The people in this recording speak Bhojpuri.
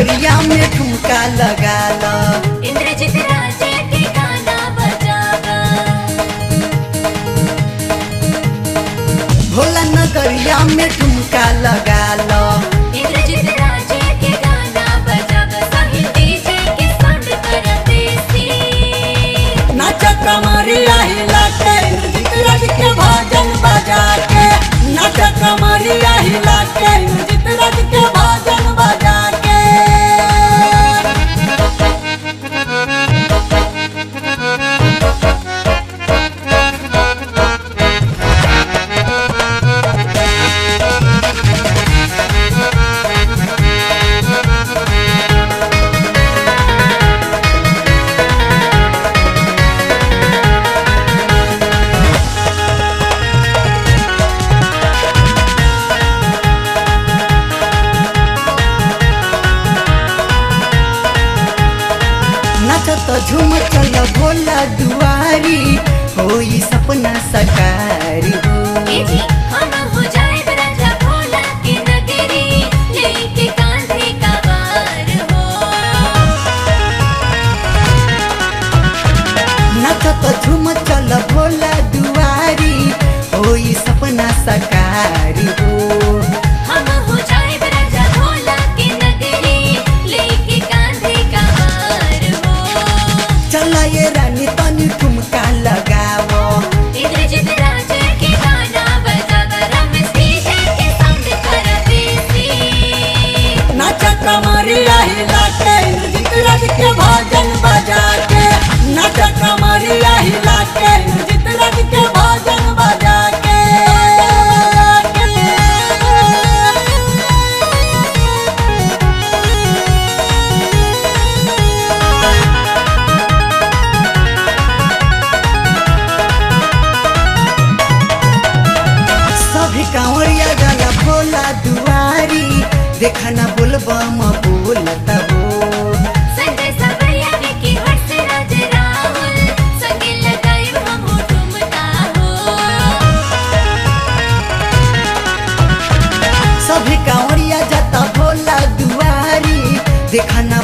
नगरिया में ठुमका लगा लो। इंद्रजीत राजा के गाना बजावा। भोला नगरिया में ठुमका लगा लो। इंद्रजीत राजा के गाना बजावा। साहिल डीजे के साउंड करा देसी। नाच कमरिया हिला के इंद्रजीत राज के भजन बजा के। नाच कमरिया हिला के इंद्रजीत राज के भजन बजा के। नाचत झूम चल भोला दुआरी होई सपना सकारी हो। ए जी हम हो जाए राजा भोला की नगरी लेके कांधे का भार हो। नाचत झूम चल भोला दुआरी होई सपना सकारी हो। हम हो जाए राजा भोला की नगरी लेके कांधे का भार हो। चला ये रानी तनी ठुमका लगावो। इंद्रजीत राजा के गाना बजावा। रमेश डीजे के साउंड करा देसी। नाच कमरिया हिला के इंद्रजीत राज के भजन बजा के। नाच कमरिया हिला के इंद्रजीत राज के भजन बजा के। सभी कांवरिया जाला भोला दुआरी देखना बोलबम बोलता हो। संजय सबरिया विकी हर्ष राज राहुल संगे लगाए हम ठुमका हो। सभी कांवरिया जाता भोला दुआरी देखना